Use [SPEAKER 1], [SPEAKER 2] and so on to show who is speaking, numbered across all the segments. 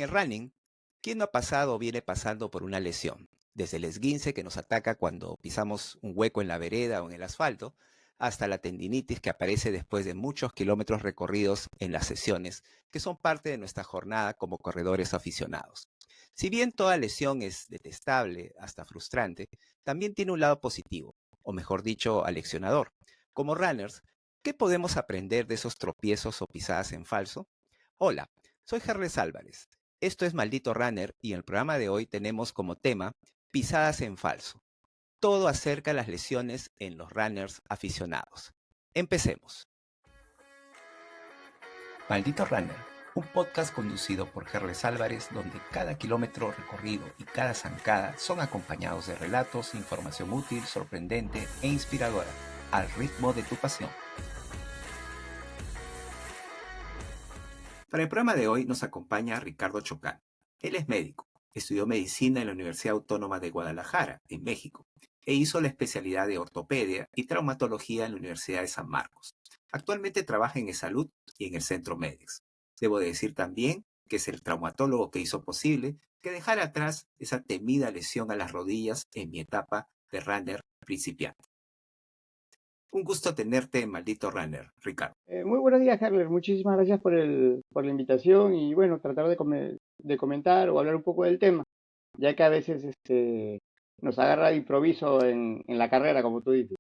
[SPEAKER 1] el running, ¿quién no ha pasado o viene pasando por una lesión? Desde el esguince que nos ataca cuando pisamos un hueco en la vereda o en el asfalto, hasta la tendinitis que aparece después de muchos kilómetros recorridos en las sesiones, que son parte de nuestra jornada como corredores aficionados. Si bien toda lesión es detestable, hasta frustrante, también tiene un lado positivo, o mejor dicho, aleccionador. Como runners, ¿qué podemos aprender de esos tropiezos o pisadas en falso? Hola, soy Carles Álvarez. Esto es Maldito Runner y en el programa de hoy tenemos como tema pisadas en falso. Todo acerca de las lesiones en los runners aficionados. Empecemos. Maldito Runner, un podcast conducido por Carles Álvarez donde cada kilómetro recorrido y cada zancada son acompañados de relatos, información útil, sorprendente e inspiradora, al ritmo de tu pasión. Para el programa de hoy nos acompaña Ricardo Chocán. Él es médico, estudió medicina en la Universidad Autónoma de Guadalajara, en México, e hizo la especialidad de ortopedia y traumatología en la Universidad de San Marcos. Actualmente trabaja en Salud y en el Centro Medex. Debo decir también que es el traumatólogo que hizo posible que dejara atrás esa temida lesión a las rodillas en mi etapa de runner principiante. Un gusto tenerte, Maldito Runner, Ricardo.
[SPEAKER 2] Muy buenos días, Carlos. Muchísimas gracias por la invitación y bueno, tratar de comentar o hablar un poco del tema, ya que a veces nos agarra de improviso en la carrera, como tú dices.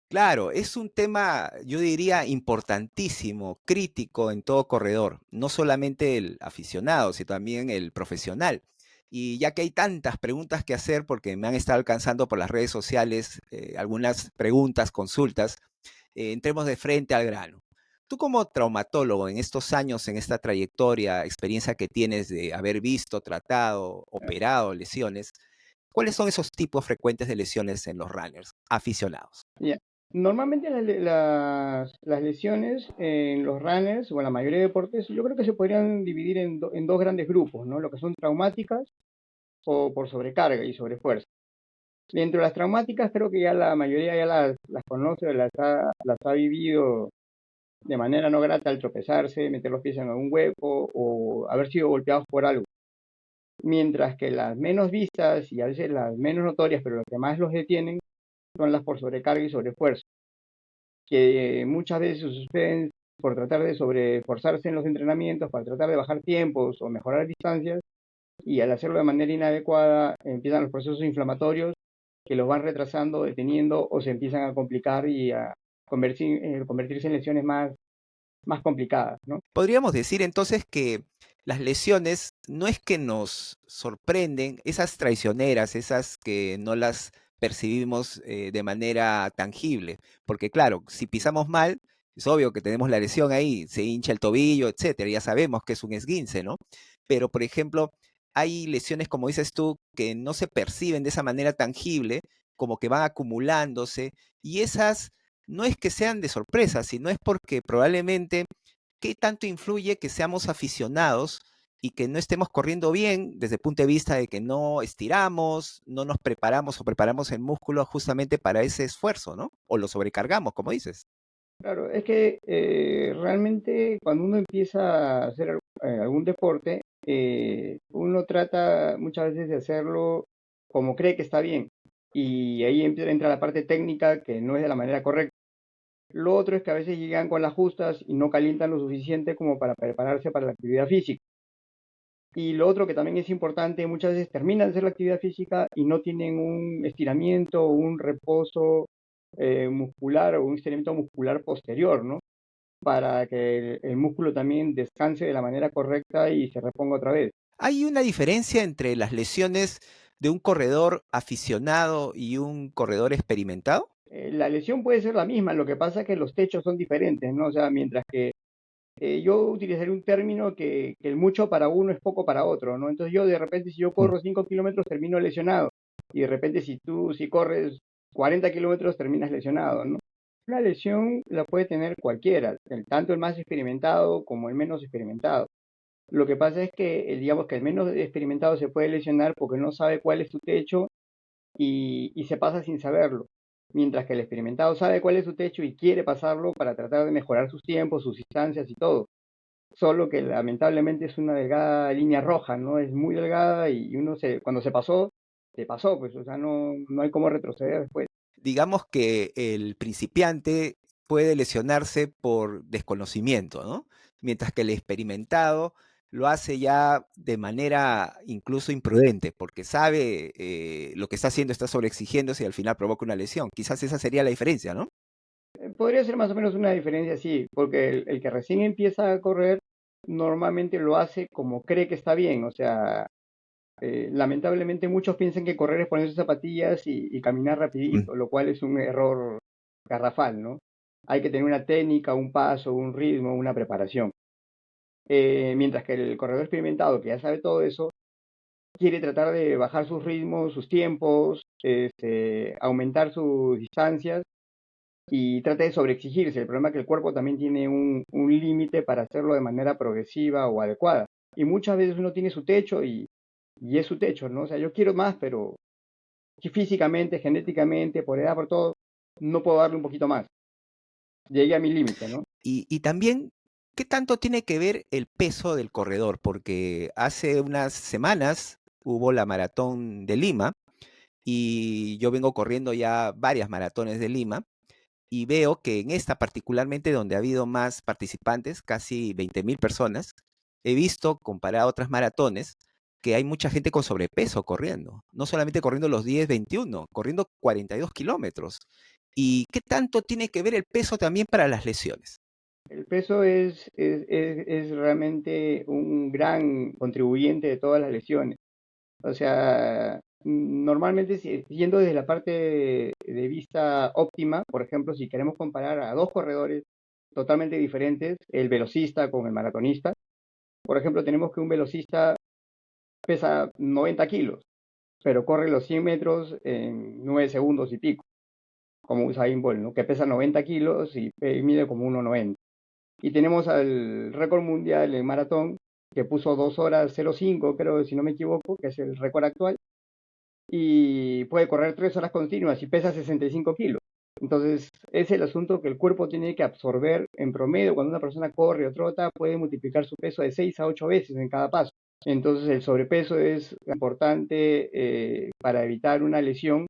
[SPEAKER 1] Claro, es un tema, yo diría, importantísimo, crítico en todo corredor, no solamente el aficionado, sino también el profesional. Y ya que hay tantas preguntas que hacer, porque me han estado alcanzando por las redes sociales algunas preguntas, consultas, entremos de frente al grano. Tú como traumatólogo en estos años, en esta trayectoria, experiencia que tienes de haber visto, tratado, operado lesiones, ¿cuáles son esos tipos frecuentes de lesiones en los runners aficionados?
[SPEAKER 2] Ya. Normalmente las lesiones en los runners o en la mayoría de deportes, yo creo que se podrían dividir en dos grandes grupos, ¿no? Lo que son traumáticas o por sobrecarga y sobrefuerza. Dentro de las traumáticas, creo que ya la mayoría ya las conoce, las ha vivido de manera no grata al tropezarse, meter los pies en algún hueco o haber sido golpeados por algo. Mientras que las menos vistas y a veces las menos notorias, pero las que más los detienen, son las por sobrecarga y sobreesfuerzo, que muchas veces suceden por tratar de sobreforzarse en los entrenamientos, para tratar de bajar tiempos o mejorar distancias, y al hacerlo de manera inadecuada empiezan los procesos inflamatorios que los van retrasando, deteniendo o se empiezan a complicar y a convertirse en lesiones más complicadas, ¿no?
[SPEAKER 1] Podríamos decir entonces que las lesiones no es que nos sorprenden, esas traicioneras, esas que no las percibimos de manera tangible, porque claro, si pisamos mal, es obvio que tenemos la lesión ahí, se hincha el tobillo, etcétera, ya sabemos que es un esguince, ¿no? Pero, por ejemplo, hay lesiones, como dices tú, que no se perciben de esa manera tangible, como que van acumulándose, y esas no es que sean de sorpresa, sino es porque probablemente ¿qué tanto influye que seamos aficionados y que no estemos corriendo bien desde el punto de vista de que no estiramos, no nos preparamos o preparamos el músculo justamente para ese esfuerzo, ¿no? O lo sobrecargamos, como dices.
[SPEAKER 2] Claro, es que realmente cuando uno empieza a hacer algún deporte, uno trata muchas veces de hacerlo como cree que está bien. Y ahí entra la parte técnica que no es de la manera correcta. Lo otro es que a veces llegan con las justas y no calientan lo suficiente como para prepararse para la actividad física. Y lo otro que también es importante, muchas veces terminan de hacer la actividad física y no tienen un estiramiento o un reposo muscular o un estiramiento muscular posterior, ¿no? Para que el músculo también descanse de la manera correcta y se reponga otra vez.
[SPEAKER 1] ¿Hay una diferencia entre las lesiones de un corredor aficionado y un corredor experimentado?
[SPEAKER 2] La lesión puede ser la misma, lo que pasa es que los techos son diferentes, ¿no? O sea, mientras que yo utilizaría un término que el mucho para uno es poco para otro, ¿no? Entonces yo de repente si yo
[SPEAKER 1] Mm.
[SPEAKER 2] corro 5 kilómetros termino lesionado y de repente si corres 40 kilómetros terminas lesionado, ¿no? Una lesión la puede tener cualquiera, tanto el más experimentado como el menos experimentado. Lo que pasa es que, digamos que el menos experimentado se puede lesionar porque no sabe cuál es su techo y se pasa sin saberlo. Mientras que el experimentado sabe cuál es su techo y quiere pasarlo para tratar de mejorar sus tiempos, sus distancias y todo. solo que lamentablemente es una delgada línea roja, ¿no? Es muy delgada y cuando se pasó, pues, o sea, no hay cómo retroceder después.
[SPEAKER 1] Digamos que el principiante puede lesionarse por desconocimiento, ¿no? Mientras que el experimentado lo hace ya de manera incluso imprudente, porque sabe lo que está haciendo, está sobreexigiéndose y al final provoca una lesión. Quizás esa sería la diferencia, ¿no?
[SPEAKER 2] Podría ser más o menos una diferencia así, porque el que recién empieza a correr normalmente lo hace como cree que está bien, o sea, lamentablemente muchos piensan que correr es ponerse zapatillas y caminar
[SPEAKER 1] Mm.
[SPEAKER 2] rapidito, lo cual es un error garrafal, ¿no? Hay que tener una técnica, un paso, un ritmo, una preparación. Mientras que el corredor experimentado, que ya sabe todo eso, quiere tratar de bajar sus ritmos, sus tiempos, aumentar sus distancias y trata de sobreexigirse. El problema es que el cuerpo también tiene un límite para hacerlo de manera progresiva o adecuada. Y muchas veces uno tiene su techo y es su techo, ¿no? O sea, yo quiero más, pero físicamente, genéticamente, por edad, por todo, no puedo darle un poquito más. Llegué a mi límite, ¿no?
[SPEAKER 1] Y también, ¿qué tanto tiene que ver el peso del corredor? Porque hace unas semanas hubo la maratón de Lima y yo vengo corriendo ya varias maratones de Lima y veo que en esta particularmente donde ha habido más participantes, casi 20.000 personas, he visto, comparado a otras maratones, que hay mucha gente con sobrepeso corriendo, no solamente corriendo los 10, 21, corriendo 42 kilómetros. ¿Y qué tanto tiene que ver el peso también para las lesiones?
[SPEAKER 2] El peso es realmente un gran contribuyente de todas las lesiones. O sea, normalmente yendo desde la parte de vista óptima, por ejemplo, si queremos comparar a dos corredores totalmente diferentes, el velocista con el maratonista, por ejemplo, tenemos que un velocista pesa 90 kilos, pero corre los 100 metros en 9 segundos y pico, como Usain Bolt, ¿no? Que pesa 90 kilos y mide como 1,90. Y tenemos al récord mundial en maratón, que puso 2 horas 05, creo, si no me equivoco, que es el récord actual, y puede correr 3 horas continuas y pesa 65 kilos. Entonces, es el asunto que el cuerpo tiene que absorber en promedio. Cuando una persona corre o trota, puede multiplicar su peso de 6 a 8 veces en cada paso. Entonces, el sobrepeso es importante para evitar una lesión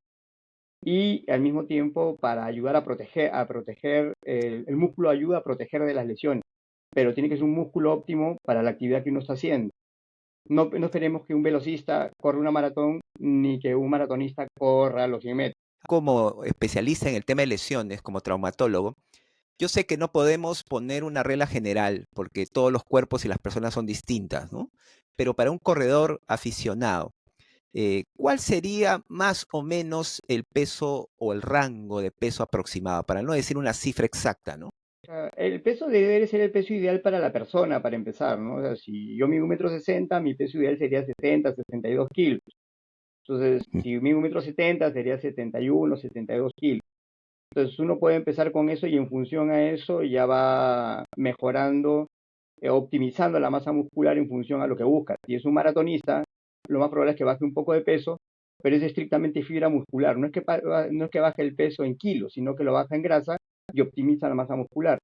[SPEAKER 2] y al mismo tiempo para ayudar a proteger el músculo ayuda a proteger de las lesiones, pero tiene que ser un músculo óptimo para la actividad que uno está haciendo. No esperemos que un velocista corra una maratón ni que un maratonista corra los 100 metros.
[SPEAKER 1] Como especialista en el tema de lesiones, como traumatólogo, yo sé que no podemos poner una regla general porque todos los cuerpos y las personas son distintas, ¿no? Pero para un corredor aficionado, ¿cuál sería más o menos el peso o el rango de peso aproximado? Para no decir una cifra exacta, ¿no?
[SPEAKER 2] El peso debe ser el peso ideal para la persona, para empezar, ¿no? O sea, si yo mido 1,60 m, mi peso ideal sería 60, 62 kilos. Entonces,
[SPEAKER 1] Mm.
[SPEAKER 2] si mido 1,70 m, sería 71, 72 kilos. Entonces, uno puede empezar con eso y en función a eso ya va mejorando, optimizando la masa muscular en función a lo que busca. Si es un maratonista, lo más probable es que baje un poco de peso, pero es estrictamente fibra muscular. No es que baje el peso en kilos, sino que lo baja en grasa y optimiza la masa muscular.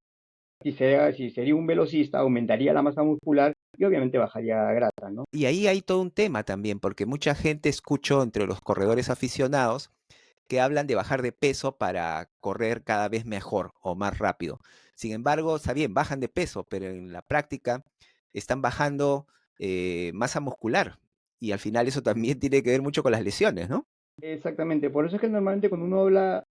[SPEAKER 2] Si sería un velocista, aumentaría la masa muscular y obviamente bajaría grasa, ¿no?
[SPEAKER 1] Y ahí hay todo un tema también, porque mucha gente escucho entre los corredores aficionados que hablan de bajar de peso para correr cada vez mejor o más rápido. Sin embargo, está bien, bajan de peso, pero en la práctica están bajando masa muscular. Y al final eso también tiene que ver mucho con las lesiones, ¿no?
[SPEAKER 2] Exactamente, por eso es que normalmente cuando uno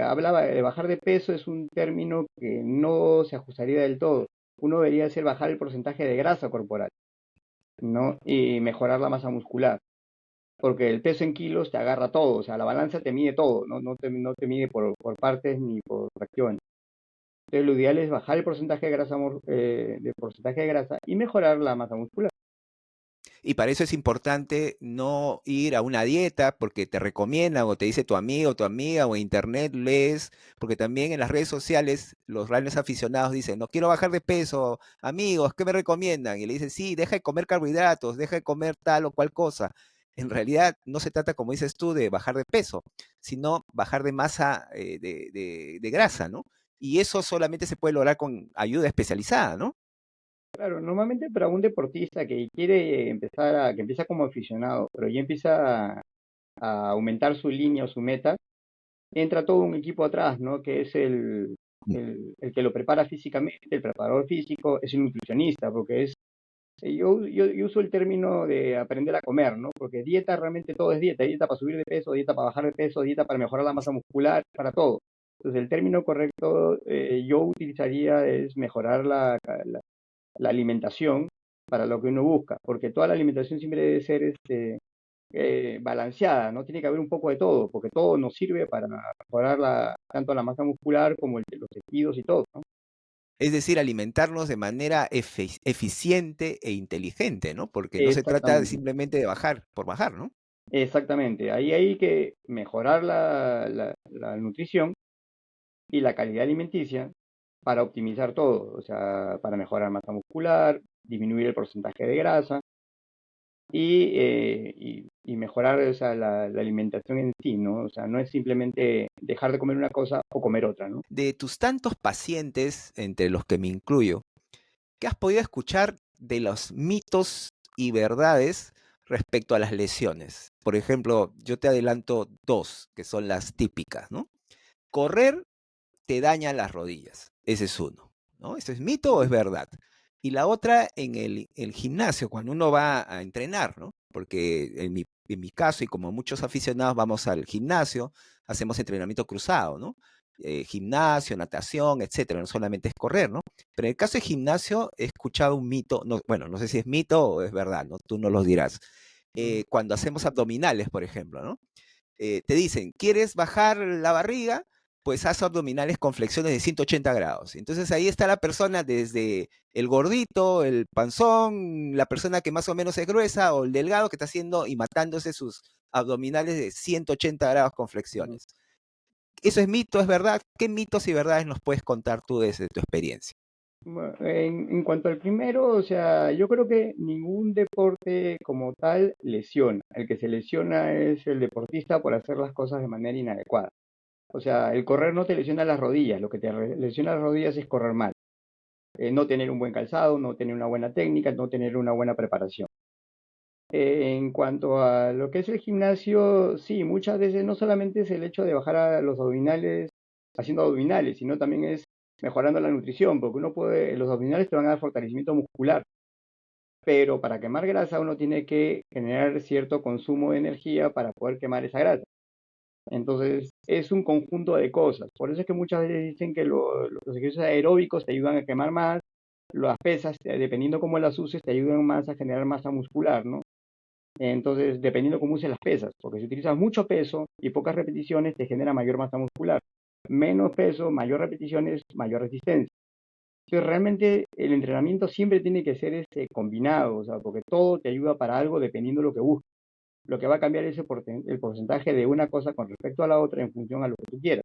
[SPEAKER 2] hablaba de bajar de peso es un término que no se ajustaría del todo. Uno debería ser bajar el porcentaje de grasa corporal, ¿no? Y mejorar la masa muscular, porque el peso en kilos te agarra todo, o sea, la balanza te mide todo, no te mide por partes ni por fracciones. Entonces lo ideal es bajar el porcentaje de grasa, y mejorar la masa muscular.
[SPEAKER 1] Y para eso es importante no ir a una dieta porque te recomiendan o te dice tu amigo o tu amiga o en internet lees, porque también en las redes sociales los grandes aficionados dicen, no quiero bajar de peso, amigos, ¿qué me recomiendan? Y le dicen, sí, deja de comer carbohidratos, deja de comer tal o cual cosa. En realidad no se trata, como dices tú, de bajar de peso, sino bajar de masa de grasa, ¿no? Y eso solamente se puede lograr con ayuda especializada, ¿no?
[SPEAKER 2] Claro, normalmente para un deportista que quiere que empieza como aficionado, pero ya empieza a aumentar su línea o su meta, entra todo un equipo atrás, ¿no? Que es el que lo prepara físicamente, el preparador físico, es el nutricionista, porque yo uso el término de aprender a comer, ¿no? Porque dieta realmente todo es dieta, dieta para subir de peso, dieta para bajar de peso, dieta para mejorar la masa muscular, para todo. Entonces el término correcto yo utilizaría es mejorar la alimentación para lo que uno busca, porque toda la alimentación siempre debe ser balanceada, ¿no? Tiene que haber un poco de todo, porque todo nos sirve para mejorar tanto la masa muscular como los tejidos y todo, ¿no?
[SPEAKER 1] Es decir, alimentarnos de manera eficiente e inteligente, ¿no? Porque no se trata de
[SPEAKER 2] Exactamente,
[SPEAKER 1] simplemente de bajar por bajar, ¿no?
[SPEAKER 2] exactamente. Ahí hay que mejorar la nutrición y la calidad alimenticia para optimizar todo, o sea, para mejorar masa muscular, disminuir el porcentaje de grasa y mejorar, o sea, la alimentación en sí, ¿no? O sea, no es simplemente dejar de comer una cosa o comer otra, ¿no?
[SPEAKER 1] De tus tantos pacientes, entre los que me incluyo, ¿qué has podido escuchar de los mitos y verdades respecto a las lesiones? Por ejemplo, yo te adelanto dos, que son las típicas, ¿no? Correr te daña las rodillas. Ese es uno, ¿no? ¿Eso es mito o es verdad? Y la otra en el gimnasio, cuando uno va a entrenar, ¿no? Porque en mi caso, y como muchos aficionados, vamos al gimnasio, hacemos entrenamiento cruzado, ¿no? Gimnasio, natación, etcétera, no solamente es correr, ¿no? Pero en el caso de gimnasio, he escuchado un mito, no, bueno, no sé si es mito o es verdad, ¿no? Tú nos lo dirás.
[SPEAKER 2] Ujú.
[SPEAKER 1] Cuando hacemos abdominales, por ejemplo, ¿no? Te dicen, ¿quieres bajar la barriga? Pues haz abdominales con flexiones de 180 grados. Entonces ahí está la persona desde el gordito, el panzón, la persona que más o menos es gruesa o el delgado que está haciendo y matándose sus abdominales de 180 grados con
[SPEAKER 2] Ujú.
[SPEAKER 1] flexiones. ¿Eso es mito, es verdad? ¿Qué mitos y verdades nos puedes contar tú desde tu experiencia?
[SPEAKER 2] Bueno, en cuanto al primero, o sea, yo creo que ningún deporte como tal lesiona. El que se lesiona es el deportista por hacer las cosas de manera inadecuada. O sea, el correr no te lesiona las rodillas, lo que te lesiona las rodillas es correr mal. No tener un buen calzado, no tener una buena técnica, no tener una buena preparación. En cuanto a lo que es el gimnasio, sí, muchas veces no solamente es el hecho de bajar a los abdominales haciendo abdominales, sino también es mejorando la nutrición, porque los abdominales te van a dar fortalecimiento muscular, pero para quemar grasa uno tiene que generar cierto consumo de energía para poder quemar esa grasa. Entonces, es un conjunto de cosas. Por eso es que muchas veces dicen que los ejercicios aeróbicos te ayudan a quemar más, las pesas, dependiendo cómo las uses, te ayudan más a generar masa muscular, ¿no? Entonces, dependiendo cómo uses las pesas, porque si utilizas mucho peso y pocas repeticiones, te genera mayor masa muscular. Menos peso, mayor repeticiones, mayor resistencia. Entonces, realmente el entrenamiento siempre tiene que ser combinado, o sea, porque todo te ayuda para algo dependiendo de lo que busques. Lo que va a cambiar es el porcentaje de una cosa con respecto a la otra en función a lo que tú quieras.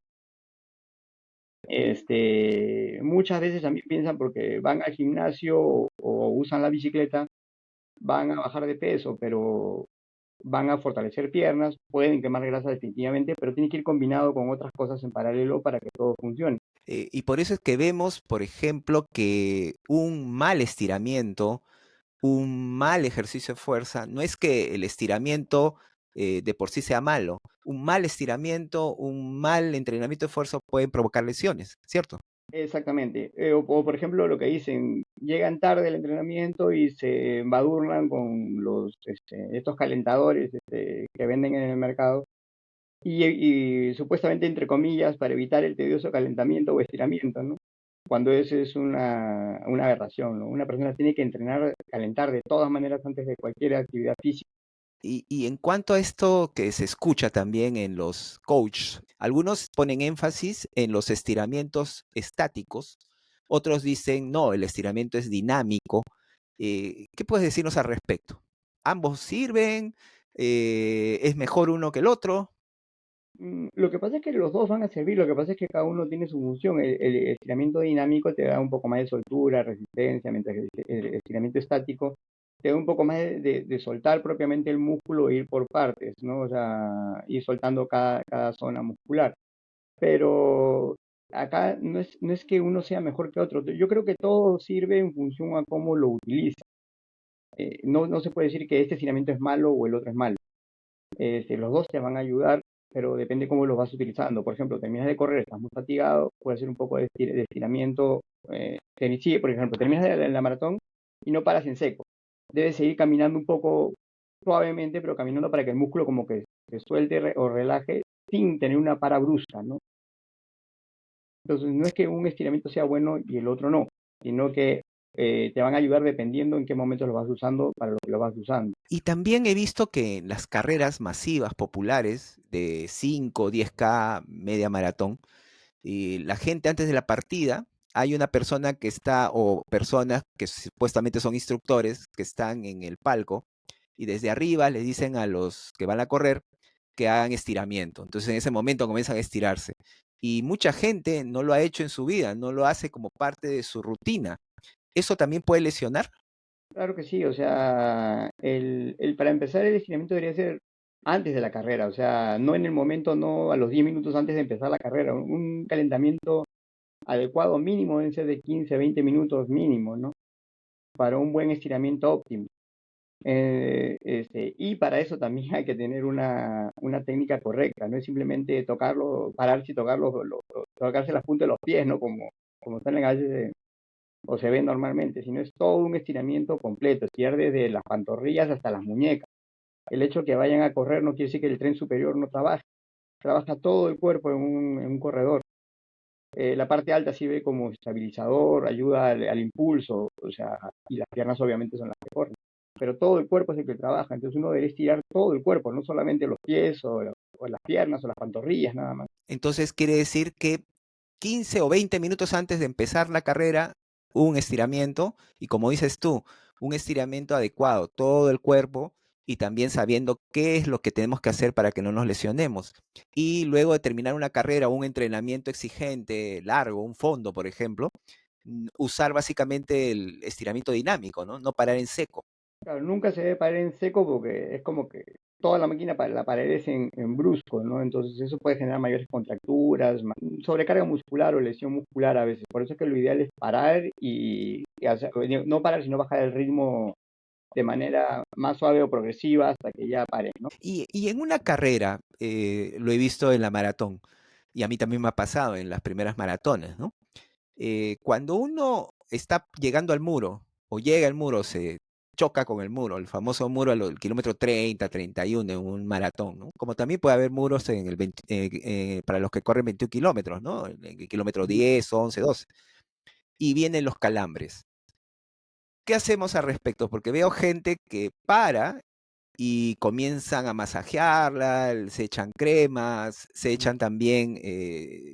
[SPEAKER 2] Muchas veces también piensan porque van al gimnasio o usan la bicicleta, van a bajar de peso, pero van a fortalecer piernas, pueden quemar grasa definitivamente, pero tiene que ir combinado con otras cosas en paralelo para que todo funcione.
[SPEAKER 1] Y por eso es que vemos, por ejemplo, que un mal estiramiento, un mal ejercicio de fuerza, no es que el estiramiento de por sí sea malo. Un mal estiramiento, un mal entrenamiento de fuerza pueden provocar lesiones, ¿cierto?
[SPEAKER 2] Exactamente. O, por ejemplo lo que dicen, llegan tarde al entrenamiento y se embadurnan con estos calentadores que venden en el mercado y supuestamente entre comillas para evitar el tedioso calentamiento o estiramiento, ¿no? Cuando eso es una aberración, ¿no? Una persona tiene que entrenar, calentar de todas maneras antes de cualquier actividad física.
[SPEAKER 1] Y en cuanto a esto que se escucha también en los coaches, algunos ponen énfasis en los estiramientos estáticos, otros dicen, no, el estiramiento es dinámico. ¿Qué puedes decirnos al respecto? ¿Ambos sirven? ¿Es mejor uno que el otro?
[SPEAKER 2] Lo que pasa es que los dos van a servir, lo que pasa es que cada uno tiene su función. El estiramiento dinámico te da un poco más de soltura, resistencia, mientras que el estiramiento estático te da un poco más de soltar propiamente el músculo e ir por partes, ¿no? O sea, ir soltando cada zona muscular. Pero acá no es que uno sea mejor que otro. Yo creo que todo sirve en función a cómo lo utiliza. No se puede decir que este estiramiento es malo o el otro es malo. Los dos te van a ayudar, pero depende cómo los vas utilizando. Por ejemplo, terminas de correr, estás muy fatigado, puedes hacer un poco de estiramiento. Sí, por ejemplo, terminas de la maratón y no paras en seco. Debes seguir caminando un poco suavemente, pero caminando para que el músculo como que se suelte o relaje sin tener una para brusca, ¿no? Entonces, no es que un estiramiento sea bueno y el otro no, sino que te van a ayudar dependiendo en qué momento lo vas usando para lo que lo vas usando.
[SPEAKER 1] Y también he visto que en las carreras masivas populares de 5, 10K, media maratón, y la gente antes de la partida, hay una persona que está, o personas que supuestamente son instructores, que están en el palco, y desde arriba les dicen a los que van a correr que hagan estiramiento. Entonces en ese momento comienzan a estirarse. Y mucha gente no lo ha hecho en su vida, no lo hace como parte de su rutina. ¿Eso también puede lesionar?
[SPEAKER 2] Claro que sí, o sea, para empezar el estiramiento debería ser antes de la carrera, o sea, no en el momento, no a los 10 minutos antes de empezar la carrera. Un calentamiento adecuado mínimo debe ser de 15 a 20 minutos mínimo, ¿no? Para un buen estiramiento óptimo. Y para eso también hay que tener una técnica correcta, no es simplemente tocarlo, pararse y tocarlo, tocarse las puntas de los pies, ¿no? Como están a veces o se ve normalmente, sino es todo un estiramiento completo, estirar desde las pantorrillas hasta las muñecas. El hecho de que vayan a correr no quiere decir que el tren superior no trabaje, trabaja todo el cuerpo en un corredor. La parte alta sirve como estabilizador, ayuda al impulso, o sea, y las piernas obviamente son las que corren. Pero todo el cuerpo es el que trabaja, entonces uno debe estirar todo el cuerpo, no solamente los pies o las piernas o las pantorrillas nada más.
[SPEAKER 1] Entonces quiere decir que 15 o 20 minutos antes de empezar la carrera, un estiramiento y como dices tú, un estiramiento adecuado, todo el cuerpo y también sabiendo qué es lo que tenemos que hacer para que no nos lesionemos. Y luego de terminar una carrera o un entrenamiento exigente, largo, un fondo, por ejemplo, usar básicamente el estiramiento dinámico, ¿no? No parar en seco.
[SPEAKER 2] Claro, nunca se debe parar en seco porque es como que toda la máquina, la pared es en brusco, ¿no? Entonces eso puede generar mayores contracturas, sobrecarga muscular o lesión muscular a veces. Por eso es que lo ideal es parar no parar, sino bajar el ritmo de manera más suave o progresiva hasta que ya pare, ¿no?
[SPEAKER 1] Y en una carrera, lo he visto en la maratón, y a mí también me ha pasado en las primeras maratones, ¿no? Cuando uno está llegando al muro o llega al muro, se choca con el muro, el famoso muro al kilómetro 30, 31 en un maratón, ¿no? Como también puede haber muros en el 20, para los que corren 21 kilómetros, ¿no? En el kilómetro
[SPEAKER 2] Ujú.
[SPEAKER 1] 10, 11, 12. Y vienen los calambres. ¿Qué hacemos al respecto? Porque veo gente que para y comienzan a masajearla, se echan cremas, se
[SPEAKER 2] Ujú.
[SPEAKER 1] echan también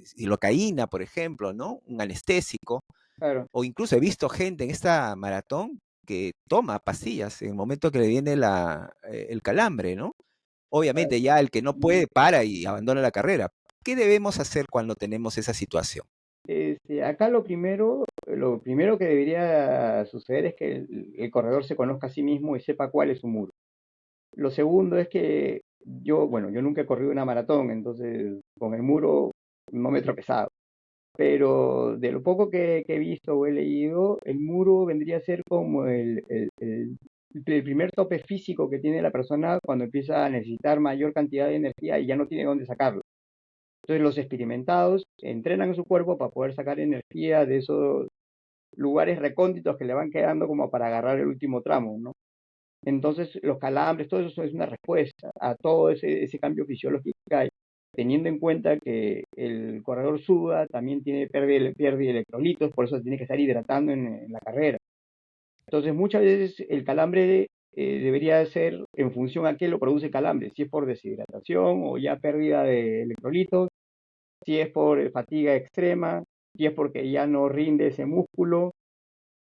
[SPEAKER 1] silocaína, por ejemplo, ¿no? Un anestésico.
[SPEAKER 2] Claro.
[SPEAKER 1] O incluso he visto gente en esta maratón que toma pastillas en el momento que le viene el calambre, ¿no?
[SPEAKER 2] Claro.
[SPEAKER 1] Obviamente ya el que no puede para y abandona la carrera. ¿Qué debemos hacer cuando tenemos esa situación?
[SPEAKER 2] Acá lo primero que debería suceder es que el corredor se conozca a sí mismo y sepa cuál es su muro. Lo segundo es que bueno, yo nunca he corrido una maratón, entonces con el muro no me he tropezado. Pero de lo poco que he visto o he leído, el muro vendría a ser como el primer tope físico que tiene la persona cuando empieza a necesitar mayor cantidad de energía y ya no tiene dónde sacarlo. Entonces los experimentados entrenan su cuerpo para poder sacar energía de esos lugares recónditos que le van quedando como para agarrar el último tramo, ¿no? Entonces, los calambres, todo eso es una respuesta a todo ese cambio fisiológico que hay, teniendo en cuenta que el corredor suda, también pierde electrolitos, por eso tiene que estar hidratando en la carrera. Entonces, muchas veces el calambre debería ser en función a qué lo produce el calambre, si es por deshidratación o ya pérdida de electrolitos, si es por fatiga extrema, si es porque ya no rinde ese músculo,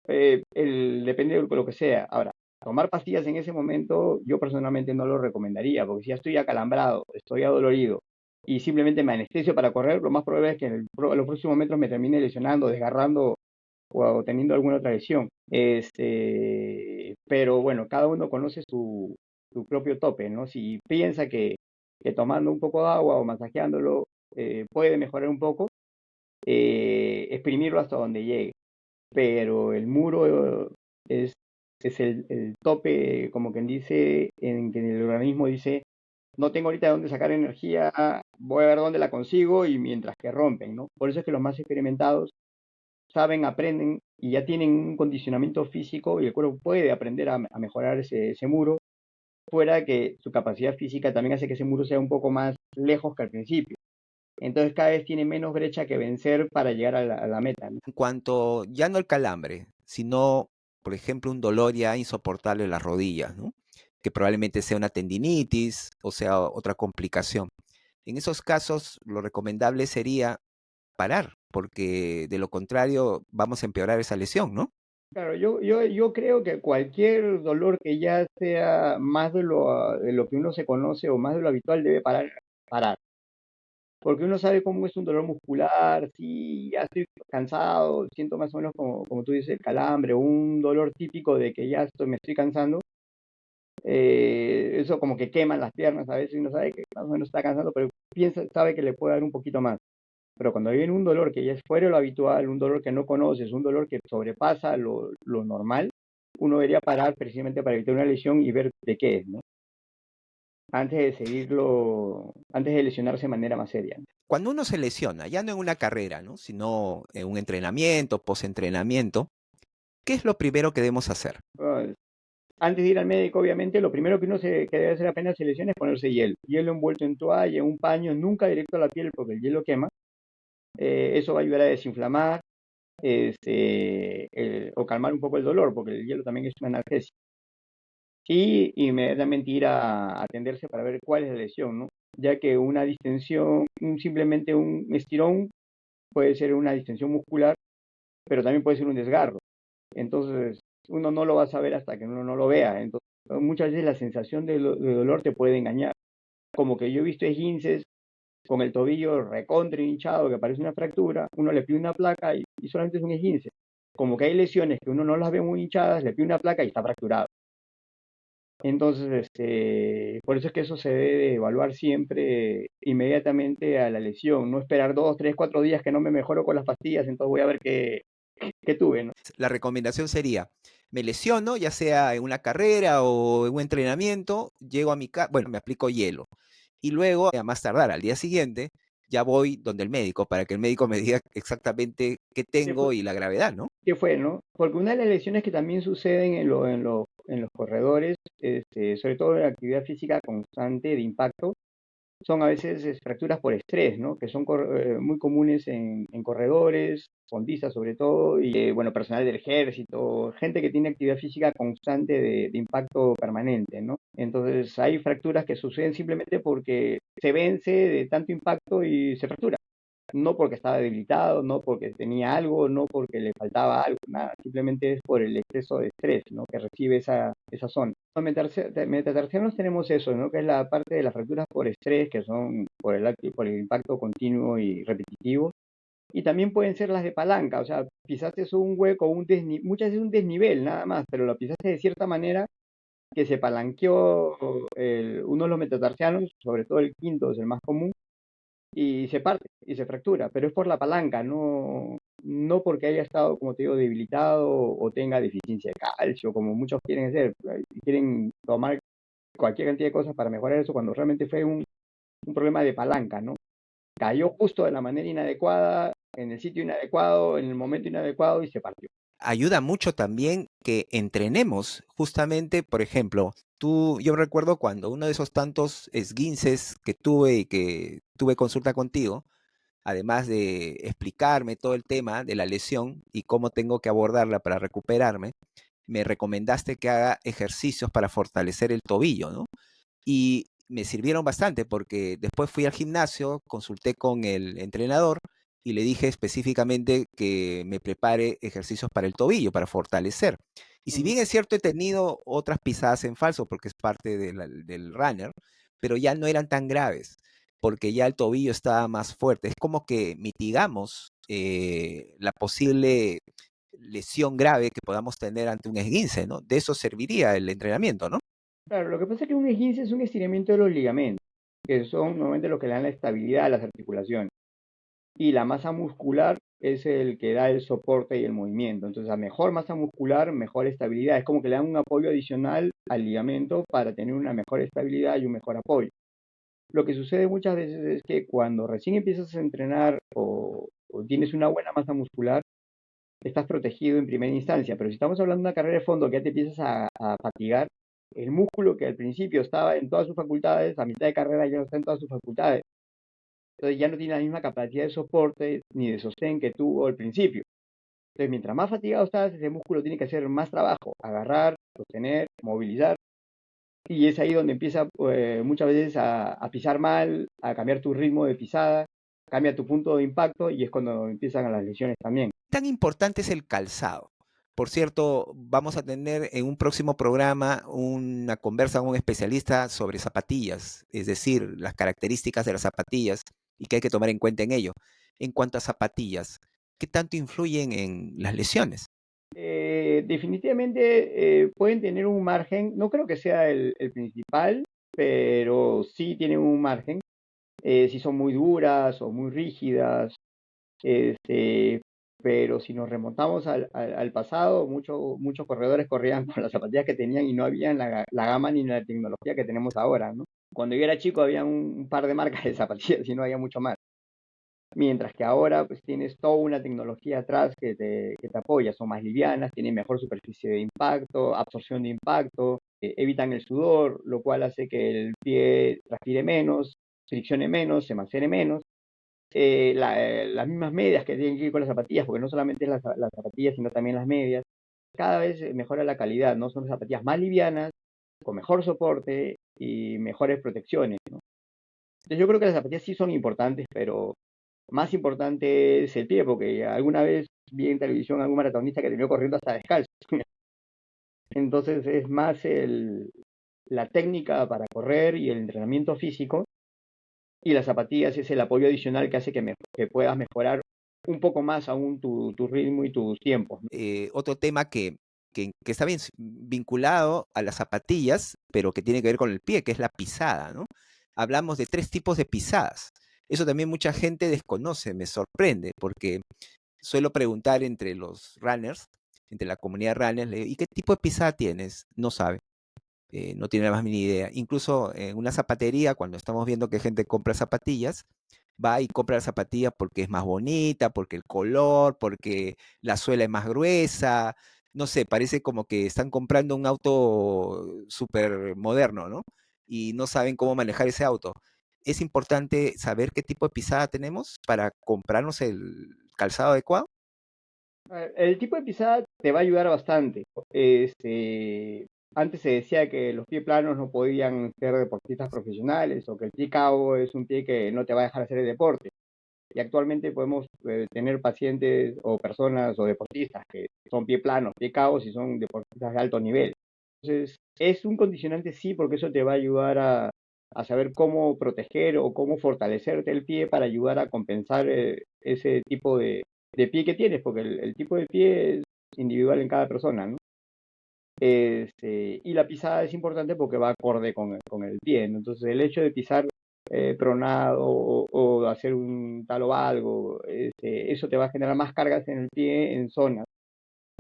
[SPEAKER 2] depende de lo que sea. Ahora, tomar pastillas en ese momento yo personalmente no lo recomendaría, porque si ya estoy acalambrado, estoy adolorido y simplemente me anestesio para correr, lo más probable es que en los próximos metros me termine lesionando, desgarrando o teniendo alguna otra lesión. Pero bueno, cada uno conoce su propio tope, ¿no? Si piensa que tomando un poco de agua o masajeándolo puede mejorar un poco, exprimirlo hasta donde llegue. Pero el muro es, es el tope, como quien dice, en que el organismo dice, no tengo ahorita de dónde sacar energía, voy a ver dónde la consigo y mientras que rompen, ¿no? Por eso es que los más experimentados saben, aprenden y ya tienen un condicionamiento físico y el cuerpo puede aprender a mejorar ese muro, fuera que su capacidad física también hace que ese muro sea un poco más lejos que al principio. Entonces cada vez tiene menos brecha que vencer para llegar a la meta, ¿no?
[SPEAKER 1] En cuanto ya no el calambre, sino, por ejemplo, un dolor ya insoportable en las rodillas, ¿no? Que probablemente sea una tendinitis o sea otra complicación. En esos casos, lo recomendable sería parar, porque de lo contrario vamos a empeorar esa lesión, ¿no?
[SPEAKER 2] Claro, yo creo que cualquier dolor que ya sea más de lo que uno se conoce o más de lo habitual debe parar. Porque uno sabe cómo es un dolor muscular, si ya estoy cansado, siento más o menos como tú dices, el calambre, un dolor típico de que ya me estoy cansando, eso como que quema las piernas, a veces uno sabe que más o menos está cansado, pero sabe que le puede dar un poquito más. Pero cuando viene un dolor que ya es fuera de lo habitual, un dolor que no conoces, un dolor que sobrepasa lo normal, uno debería parar precisamente para evitar una lesión y ver de qué es, ¿no? Antes de lesionarse de manera más seria.
[SPEAKER 1] Cuando uno se lesiona, ya no en una carrera, ¿no? Sino en un entrenamiento, post-entrenamiento, ¿qué es lo primero que debemos hacer?
[SPEAKER 2] ¿No? Antes de ir al médico, obviamente, lo primero que que debe hacer apenas se lesiona es ponerse hielo. Hielo envuelto en toalla, en un paño, nunca directo a la piel porque el hielo quema. Eso va a ayudar a desinflamar o calmar un poco el dolor, porque el hielo también es un analgésico. Y inmediatamente ir a atenderse para ver cuál es la lesión, ¿no? Ya que una distensión, simplemente un estirón, puede ser una distensión muscular, pero también puede ser un desgarro. Entonces, uno no lo va a saber hasta que uno no lo vea. Entonces, muchas veces la sensación de dolor te puede engañar. Como que yo he visto esguinces con el tobillo recontra hinchado, que parece una fractura, uno le pide una placa y solamente es un esguince. Como que hay lesiones que uno no las ve muy hinchadas, le pide una placa y está fracturado. Entonces, por eso es que eso se debe evaluar siempre inmediatamente a la lesión, no esperar 2, 3, 4 días que no me mejoro con las pastillas, entonces voy a ver qué tuve, ¿no?
[SPEAKER 1] La recomendación sería, me lesiono, ya sea en una carrera o en un entrenamiento, llego a mi casa, bueno, me aplico hielo. Y luego, a más tardar, al día siguiente, ya voy donde el médico para que el médico me diga exactamente qué
[SPEAKER 2] ¿Qué fue,
[SPEAKER 1] tengo y la gravedad, ¿no?
[SPEAKER 2] qué fue, no? Porque una de las lesiones que también suceden en los corredores, sobre todo en la actividad física constante de impacto, son a veces fracturas por estrés, ¿no? Que son muy comunes en corredores, fondistas sobre todo, y bueno, personal del ejército, gente que tiene actividad física constante de impacto permanente, ¿no? Entonces hay fracturas que suceden simplemente porque se vence de tanto impacto y se fractura. No porque estaba debilitado, no porque tenía algo, no porque le faltaba algo, nada, simplemente es por el exceso de estrés, ¿no? Que recibe esa zona. Los metatarsianos tenemos eso, ¿no? Que es la parte de las fracturas por estrés, que son por el impacto continuo y repetitivo. Y también pueden ser las de palanca, o sea, pisaste un hueco, muchas veces un desnivel nada más, pero lo pisaste de cierta manera que se palanqueó uno de los metatarsianos, sobre todo el quinto es el más común, y se parte y se fractura, pero es por la palanca, no porque haya estado, como te digo, debilitado o tenga deficiencia de calcio, como muchos quieren hacer, quieren tomar cualquier cantidad de cosas para mejorar eso cuando realmente fue un problema de palanca, ¿no? Cayó justo de la manera inadecuada, en el sitio inadecuado, en el momento inadecuado y se partió.
[SPEAKER 1] Ayuda mucho también que entrenemos, justamente, por ejemplo, yo recuerdo cuando uno de esos tantos esguinces que tuve y que tuve consulta contigo, además de explicarme todo el tema de la lesión y cómo tengo que abordarla para recuperarme, me recomendaste que haga ejercicios para fortalecer el tobillo, ¿no? Y me sirvieron bastante porque después fui al gimnasio, consulté con el entrenador y le dije específicamente que me prepare ejercicios para el tobillo, para fortalecer. Y si
[SPEAKER 2] Ujú.
[SPEAKER 1] bien es cierto, he tenido otras pisadas en falso porque es parte del runner, pero ya no eran tan graves porque ya el tobillo estaba más fuerte. Es como que mitigamos la posible lesión grave que podamos tener ante un esguince, ¿no? De eso serviría el entrenamiento, ¿no?
[SPEAKER 2] Claro, lo que pasa es que un esguince es un estiramiento de los ligamentos, que son normalmente los que le dan la estabilidad a las articulaciones. y la masa muscular es el que da el soporte y el movimiento. Entonces, a mejor masa muscular, mejor estabilidad. Es como que le dan un apoyo adicional al ligamento para tener una mejor estabilidad y un mejor apoyo. Lo que sucede muchas veces es que cuando recién empiezas a entrenar o tienes una buena masa muscular, estás protegido en primera instancia, pero si estamos hablando de una carrera de fondo que ya te empiezas a fatigar, el músculo que al principio estaba en todas sus facultades, a mitad de carrera ya no está en todas sus facultades. Entonces ya no tiene la misma capacidad de soporte ni de sostén que tuvo al principio. Entonces, mientras más fatigado estás, ese músculo tiene que hacer más trabajo, agarrar, sostener, movilizar, y es ahí donde empieza muchas veces a pisar mal, a cambiar tu ritmo de pisada, cambia tu punto de impacto y es cuando empiezan las lesiones también.
[SPEAKER 1] Tan importante es el calzado. Por cierto, vamos a tener en un próximo programa una conversa con un especialista sobre zapatillas, es decir, las características de las zapatillas y qué hay que tomar en cuenta en ello. En cuanto a zapatillas, ¿qué tanto influyen en las lesiones?
[SPEAKER 2] Definitivamente pueden tener un margen, no creo que sea el principal, pero sí tienen un margen. Si son muy duras o muy rígidas, este, pero si nos remontamos al pasado, muchos corredores corrían con las zapatillas que tenían y no había la gama ni la tecnología que tenemos ahora, ¿no? Cuando yo era chico había un par de marcas de zapatillas y no había mucho más. Mientras que ahora pues tienes toda una tecnología atrás que te apoya, son más livianas, tienen mejor superficie de impacto, absorción de impacto, evitan el sudor, lo cual hace que el pie transpire menos, friccione menos, se macere menos. Las mismas medias que tienen que ir con las zapatillas, porque no solamente es las zapatillas, sino también las medias, cada vez mejora la calidad, ¿no? Son zapatillas más livianas, con mejor soporte y mejores protecciones, ¿no? Entonces yo creo que las zapatillas sí son importantes, pero más importante es el pie, porque alguna vez vi en televisión a algún maratonista que terminó corriendo hasta descalzo. Entonces es más la técnica para correr y el entrenamiento físico, y las zapatillas es el apoyo adicional que hace que puedas mejorar un poco más aún tu ritmo y tus tiempos, ¿no?
[SPEAKER 1] Otro tema que está bien vinculado a las zapatillas, pero que tiene que ver con el pie, que es la pisada, ¿no? Hablamos de 3 tipos de pisadas. Eso también mucha gente desconoce, me sorprende, porque suelo preguntar entre los runners, entre la comunidad runners, le digo, ¿y qué tipo de pisada tienes? No sabe, no tiene la más mínima idea. Incluso en una zapatería, cuando estamos viendo que gente compra zapatillas, va y compra la zapatilla porque es más bonita, porque el color, porque la suela es más gruesa, no sé, parece como que están comprando un auto súper moderno, ¿no? Y no saben cómo manejar ese auto. Es importante saber qué tipo de pisada tenemos para comprarnos el calzado adecuado.
[SPEAKER 2] El tipo de pisada te va a ayudar bastante. Antes se decía que los pies planos no podían ser deportistas profesionales o que el pie cao es un pie que no te va a dejar hacer el deporte. Y actualmente podemos tener pacientes o personas o deportistas que son pie planos, pie caos y son deportistas de alto nivel. Entonces, es un condicionante sí, porque eso te va a ayudar a saber cómo proteger o cómo fortalecerte el pie para ayudar a compensar ese tipo de pie que tienes, porque el tipo de pie es individual en cada persona, ¿no? Y la pisada es importante porque va acorde con el pie, ¿no? Entonces, el hecho de pisar pronado o hacer un tal o algo, eso te va a generar más cargas en el pie en zonas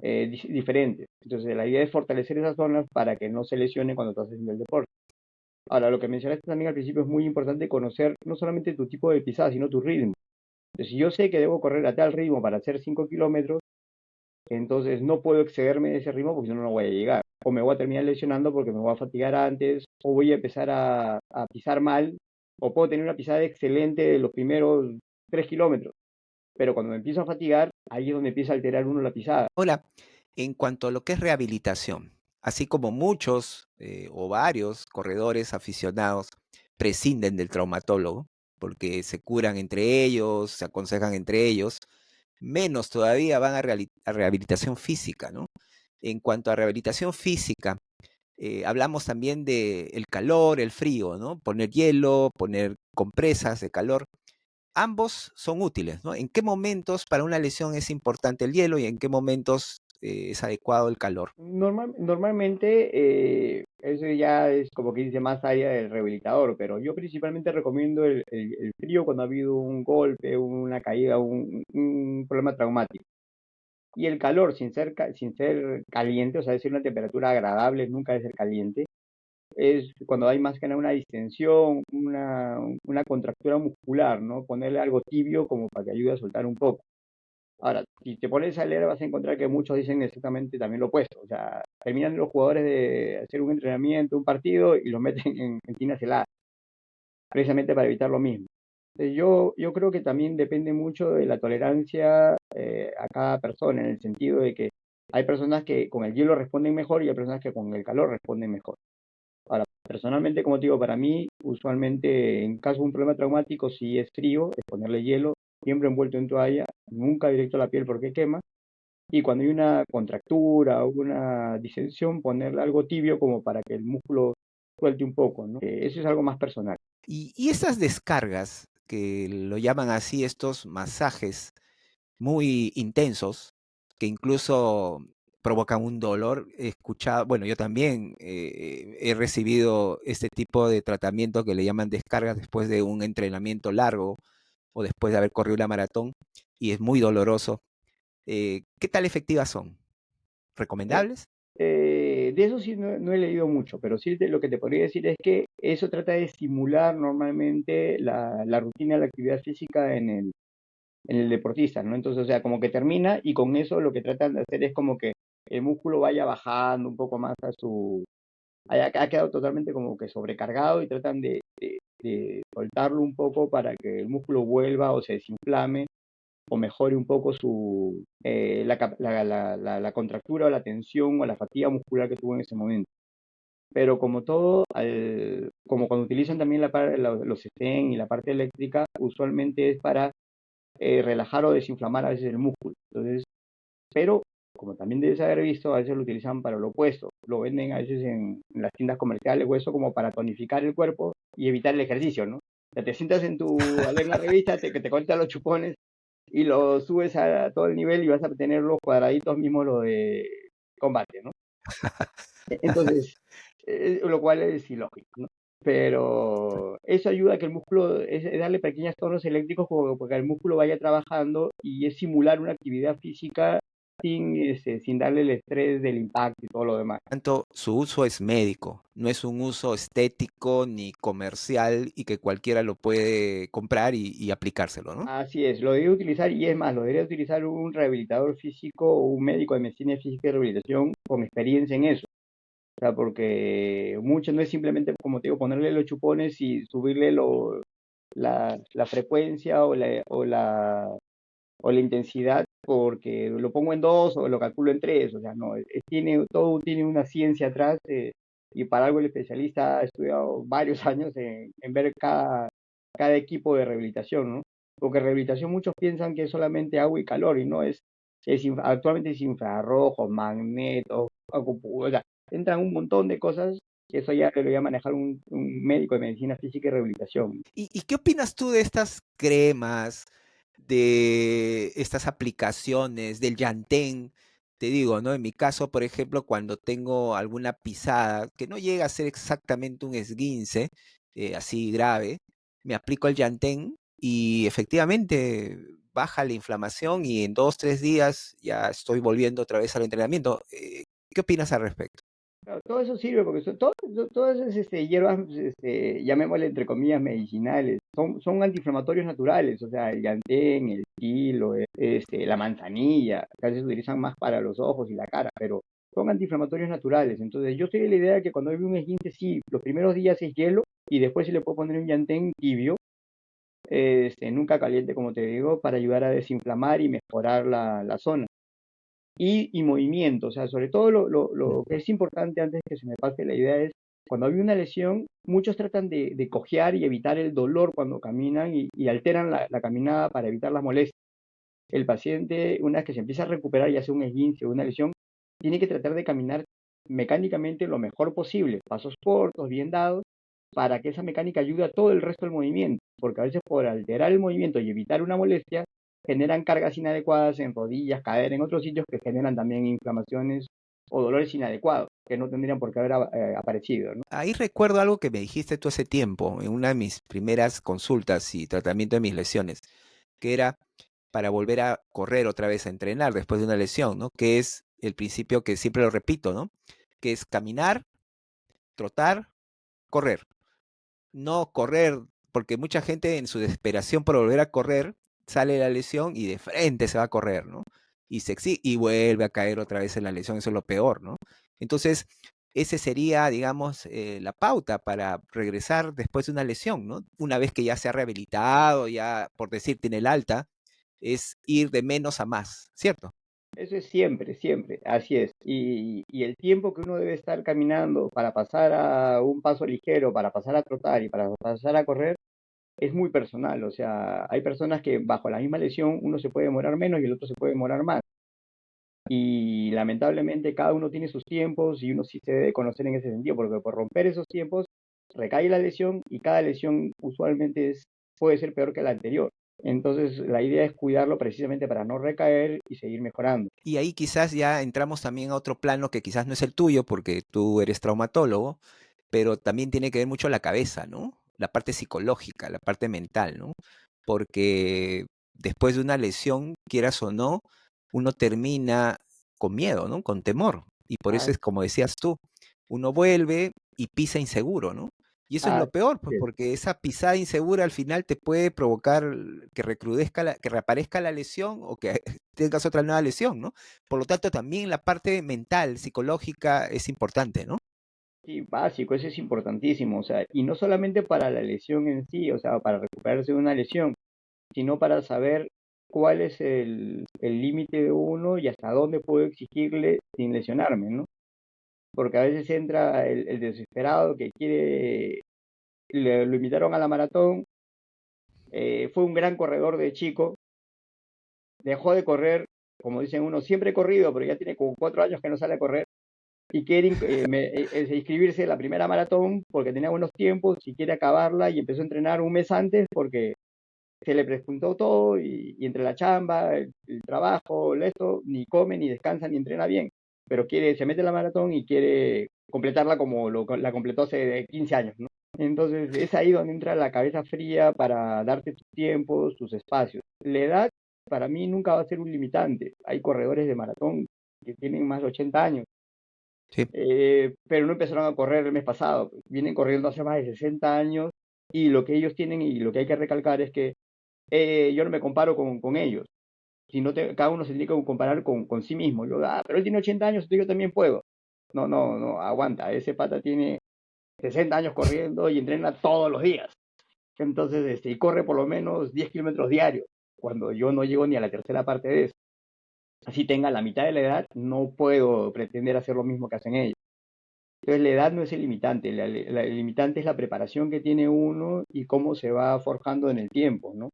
[SPEAKER 2] diferentes. Entonces, la idea es fortalecer esas zonas para que no se lesione cuando estás haciendo el deporte. Ahora, lo que mencionaste también al principio es muy importante conocer no solamente tu tipo de pisada, sino tu ritmo. Entonces, si yo sé que debo correr a tal ritmo para hacer 5 kilómetros, entonces no puedo excederme de ese ritmo porque si no, no voy a llegar. O me voy a terminar lesionando porque me voy a fatigar antes, o voy a empezar a pisar mal, o puedo tener una pisada excelente de los primeros 3 kilómetros. Pero cuando me empiezo a fatigar, ahí es donde empieza a alterar uno la pisada.
[SPEAKER 1] Hola, en cuanto a lo que es rehabilitación, así como muchos o varios corredores aficionados prescinden del traumatólogo porque se curan entre ellos, se aconsejan entre ellos, menos todavía van a rehabilitación física, ¿no? En cuanto a rehabilitación física, hablamos también de el calor, el frío, ¿no? Poner hielo, poner compresas de calor. Ambos son útiles, ¿no? ¿En qué momentos para una lesión es importante el hielo y en qué momentos es adecuado el calor?
[SPEAKER 2] Normalmente eso ya es como que dice más área del rehabilitador, pero yo principalmente recomiendo el frío cuando ha habido un golpe, una caída, un problema traumático. Y el calor, sin ser caliente, o sea, decir una temperatura agradable, nunca debe ser caliente, es cuando hay más que nada una distensión, una contractura muscular, ¿no? Ponerle algo tibio como para que ayude a soltar un poco. Ahora, si te pones a leer vas a encontrar que muchos dicen exactamente también lo opuesto. O sea, terminan los jugadores de hacer un entrenamiento, un partido y los meten en tinas heladas, precisamente para evitar lo mismo. Entonces, yo creo que también depende mucho de la tolerancia a cada persona, en el sentido de que hay personas que con el hielo responden mejor y hay personas que con el calor responden mejor. Ahora, personalmente, como te digo, para mí, usualmente en caso de un problema traumático, si es frío, es ponerle hielo, siempre envuelto en toalla, nunca directo a la piel porque quema. Y cuando hay una contractura o una distensión, ponerle algo tibio como para que el músculo suelte un poco, ¿no? Eso es algo más personal.
[SPEAKER 1] Y esas descargas, que lo llaman así, estos masajes muy intensos, que incluso provocan un dolor, he escuchado, bueno, yo también he recibido este tipo de tratamiento que le llaman descargas después de un entrenamiento largo o después de haber corrido una maratón, y es muy doloroso. ¿Qué tal efectivas son?
[SPEAKER 2] Eh,
[SPEAKER 1] ¿Recomendables?
[SPEAKER 2] de eso sí no he leído mucho, pero sí lo que te podría decir es que eso trata de simular normalmente la rutina de la actividad física en el deportista, ¿no? Entonces, o sea, como que termina y con eso lo que tratan de hacer es como que el músculo vaya bajando un poco más ha quedado totalmente como que sobrecargado y tratan de soltarlo un poco para que el músculo vuelva o se desinflame o mejore un poco la contractura o la tensión o la fatiga muscular que tuvo en ese momento. Pero como todo, como cuando utilizan también los stem y la parte eléctrica, usualmente es para relajar o desinflamar a veces el músculo. Entonces, pero como también debes haber visto, a veces lo utilizan para lo opuesto. Lo venden a veces en las tiendas comerciales o eso como para tonificar el cuerpo y evitar el ejercicio, ¿no? O sea, te sientas a leer la revista, que te cortas los chupones y lo subes a todo el nivel y vas a tener los cuadraditos mismos, lo de combate, ¿no? Entonces, lo cual es ilógico, ¿no? Pero eso ayuda a que el músculo, es darle pequeños tonos eléctricos como para que el músculo vaya trabajando y es simular una actividad física sin darle el estrés del impacto y todo lo demás.
[SPEAKER 1] Tanto su uso es médico, no es un uso estético ni comercial y que cualquiera lo puede comprar y aplicárselo, ¿no?
[SPEAKER 2] Así es, lo debería utilizar y es más, lo debería utilizar un rehabilitador físico o un médico de medicina física y rehabilitación con experiencia en eso. O sea, porque mucho no es simplemente, como te digo, ponerle los chupones y subirle la frecuencia o la intensidad porque lo pongo en dos o lo calculo en tres. O sea, no, todo tiene una ciencia atrás y para algo el especialista ha estudiado varios años en ver cada equipo de rehabilitación, ¿no? Porque rehabilitación muchos piensan que es solamente agua y calor y no actualmente es infrarrojos, magnetos, o sea, entran un montón de cosas que eso ya lo voy a manejar un médico de medicina física y rehabilitación.
[SPEAKER 1] ¿Y qué opinas tú de estas cremas, de estas aplicaciones, del Yantén? Te digo, ¿no? En mi caso, por ejemplo, cuando tengo alguna pisada que no llega a ser exactamente un esguince, así grave, me aplico el Yantén y efectivamente baja la inflamación y en 2, 3 días ya estoy volviendo otra vez al entrenamiento. ¿Qué opinas al respecto?
[SPEAKER 2] Claro, todo eso sirve porque todas esas hierbas, llamémosle entre comillas, medicinales, son antiinflamatorios naturales, o sea, el llantén, el tilo, la manzanilla, que a veces se utilizan más para los ojos y la cara, pero son antiinflamatorios naturales. Entonces, yo estoy de la idea de que cuando hay un esguince, sí, los primeros días es hielo y después se le puede poner un llantén tibio, nunca caliente, como te digo, para ayudar a desinflamar y mejorar la zona y movimiento. O sea, sobre todo lo que es importante antes que se me pase la idea es, cuando hay una lesión, muchos tratan de cojear y evitar el dolor cuando caminan y alteran la caminada para evitar las molestias. El paciente, una vez que se empieza a recuperar, ya sea un esguince o una lesión, tiene que tratar de caminar mecánicamente lo mejor posible, pasos cortos, bien dados, para que esa mecánica ayude a todo el resto del movimiento, porque a veces por alterar el movimiento y evitar una molestia, generan cargas inadecuadas en rodillas, cadera, en otros sitios que generan también inflamaciones o dolores inadecuados que no tendrían por qué haber aparecido, ¿no?
[SPEAKER 1] Ahí recuerdo algo que me dijiste tú hace tiempo, en una de mis primeras consultas y tratamiento de mis lesiones, que era para volver a correr otra vez, a entrenar después de una lesión, ¿no? Que es el principio que siempre lo repito, ¿no? Que es caminar, trotar, correr. No correr, porque mucha gente en su desesperación por volver a correr, sale la lesión y de frente se va a correr, ¿no? Y vuelve a caer otra vez en la lesión, eso es lo peor, ¿no? Entonces, ese sería, digamos, la pauta para regresar después de una lesión, ¿no? Una vez que ya se ha rehabilitado, ya, por decir, tiene el alta, es ir de menos a más, ¿cierto?
[SPEAKER 2] Eso es siempre, siempre, así es. Y el tiempo que uno debe estar caminando para pasar a un paso ligero, para pasar a trotar y para pasar a correr, es muy personal. O sea, hay personas que bajo la misma lesión uno se puede demorar menos y el otro se puede demorar más. Y lamentablemente cada uno tiene sus tiempos y uno sí se debe conocer en ese sentido, porque por romper esos tiempos recae la lesión y cada lesión usualmente puede ser peor que la anterior. Entonces la idea es cuidarlo precisamente para no recaer y seguir mejorando.
[SPEAKER 1] Y ahí quizás ya entramos también a otro plano que quizás no es el tuyo, porque tú eres traumatólogo, pero también tiene que ver mucho la cabeza, ¿no? La parte psicológica, la parte mental, ¿no? Porque después de una lesión, quieras o no, uno termina con miedo, ¿no? Con temor. Y por eso
[SPEAKER 2] Ah,
[SPEAKER 1] es como decías tú, uno vuelve y pisa inseguro, ¿no? Y eso es
[SPEAKER 2] ah,
[SPEAKER 1] lo peor, pues,
[SPEAKER 2] sí.
[SPEAKER 1] porque esa pisada insegura al final te puede provocar que recrudezca, que reaparezca la lesión o que tengas otra nueva lesión, ¿no? Por lo tanto, también la parte mental, psicológica es importante, ¿no?
[SPEAKER 2] Sí, básico, eso es importantísimo, o sea, y no solamente para la lesión en sí, o sea, para recuperarse de una lesión, sino para saber cuál es el límite de uno y hasta dónde puedo exigirle sin lesionarme, ¿no? Porque a veces entra el desesperado que quiere, lo invitaron a la maratón, fue un gran corredor de chico, dejó de correr, como dicen uno, siempre he corrido, pero ya tiene como 4 años que no sale a correr y quiere inscribirse en la primera maratón porque tenía buenos tiempos y quiere acabarla y empezó a entrenar un mes antes porque se le prejuntó todo y entre la chamba, el trabajo, esto, ni come, ni descansa, ni entrena bien, pero se mete en la maratón y quiere completarla como la completó hace 15 años, ¿no? Entonces es ahí donde entra la cabeza fría para darte tus tiempos, tus espacios. La edad para mí nunca va a ser un limitante. Hay corredores de maratón que tienen más de 80 años,
[SPEAKER 1] Sí.
[SPEAKER 2] pero no empezaron a correr el mes pasado. Vienen corriendo hace más de 60 años y lo que ellos tienen y lo que hay que recalcar es que yo no me comparo con ellos, sino cada uno se tiene que comparar con sí mismo. Yo, pero él tiene 80 años, entonces yo también puedo. No, no, no, aguanta. Ese pata tiene 60 años corriendo y entrena todos los días. Entonces, y corre por lo menos 10 kilómetros diarios, cuando yo no llego ni a la tercera parte de eso. Así tenga la mitad de la edad, no puedo pretender hacer lo mismo que hacen ellos. Entonces, la edad no es el limitante, el limitante es la preparación que tiene uno y cómo se va forjando en el tiempo, ¿no?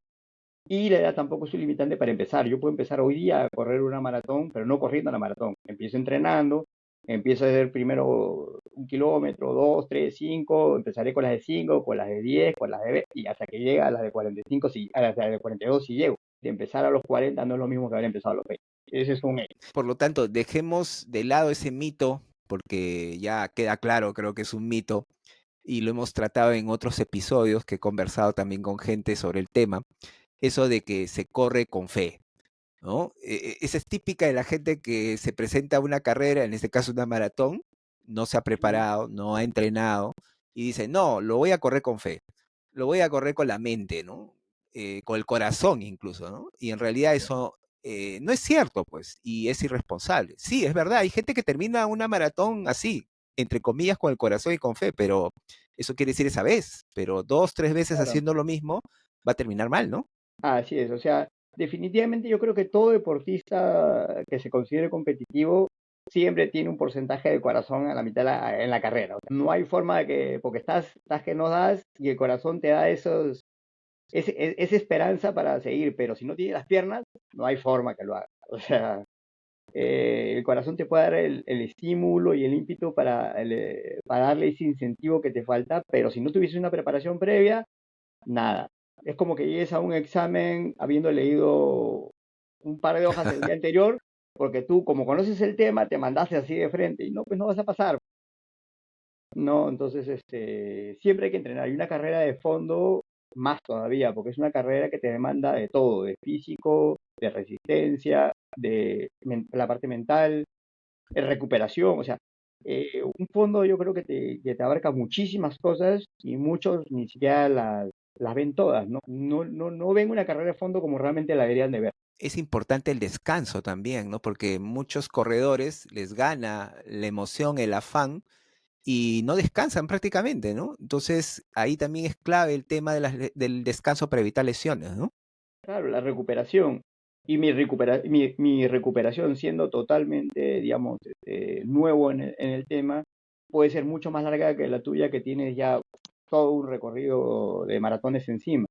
[SPEAKER 2] Y la edad tampoco es un limitante para empezar. Yo puedo empezar hoy día a correr una maratón, pero no corriendo la maratón. Empiezo entrenando, empiezo a hacer primero 1 kilómetro, dos, tres, cinco, empezaré con las de 5, con las de 10, con las de 20, y hasta que llegue a las de 45, a las de 42 si llego. De empezar a los 40 no es lo mismo que haber empezado a los 20. Ese es un hecho.
[SPEAKER 1] Por lo tanto, dejemos de lado ese mito, porque ya queda claro, creo que es un mito, y lo hemos tratado en otros episodios que he conversado también con gente sobre el tema, eso de que se corre con fe, ¿no? Esa es típica de la gente que se presenta a una carrera, en este caso una maratón, no se ha preparado, no ha entrenado, y dice, no, lo voy a correr con fe, lo voy a correr con la mente, ¿no? Con el corazón incluso, ¿no? Y en realidad eso no es cierto, pues, y es irresponsable. Sí, es verdad, hay gente que termina una maratón así, entre comillas, con el corazón y con fe, pero eso quiere decir esa vez, pero dos, tres veces
[SPEAKER 2] Claro.
[SPEAKER 1] haciendo lo mismo, va a terminar mal, ¿no?
[SPEAKER 2] Así es, o sea, definitivamente yo creo que todo deportista que se considere competitivo siempre tiene un porcentaje de corazón a la mitad en la carrera. O sea, no hay forma de que, porque estás que no das y el corazón te da esa esperanza para seguir, pero si no tienes las piernas, no hay forma que lo hagas. O sea, el corazón te puede dar el estímulo y el ímpetu para darle ese incentivo que te falta, pero si no tuvieses una preparación previa, nada. Es como que llegues a un examen habiendo leído un par de hojas el día anterior, porque tú, como conoces el tema, te mandaste así de frente y no, pues no vas a pasar. No, entonces siempre hay que entrenar. Y una carrera de fondo, más todavía, porque es una carrera que te demanda de todo, de físico, de resistencia, de la parte mental, de recuperación. O sea, un fondo yo creo que te abarca muchísimas cosas y muchos ni siquiera las ven todas, ¿no? No ven una carrera de fondo como realmente la deberían de ver.
[SPEAKER 1] Es importante el descanso también, ¿no? Porque muchos corredores les gana la emoción, el afán y no descansan prácticamente, ¿no? Entonces, ahí también es clave el tema de del descanso para evitar lesiones, ¿no?
[SPEAKER 2] Claro, la recuperación. Y mi recuperación siendo totalmente, digamos, nuevo en el tema, puede ser mucho más larga que la tuya que tienes ya todo un recorrido de maratones encima.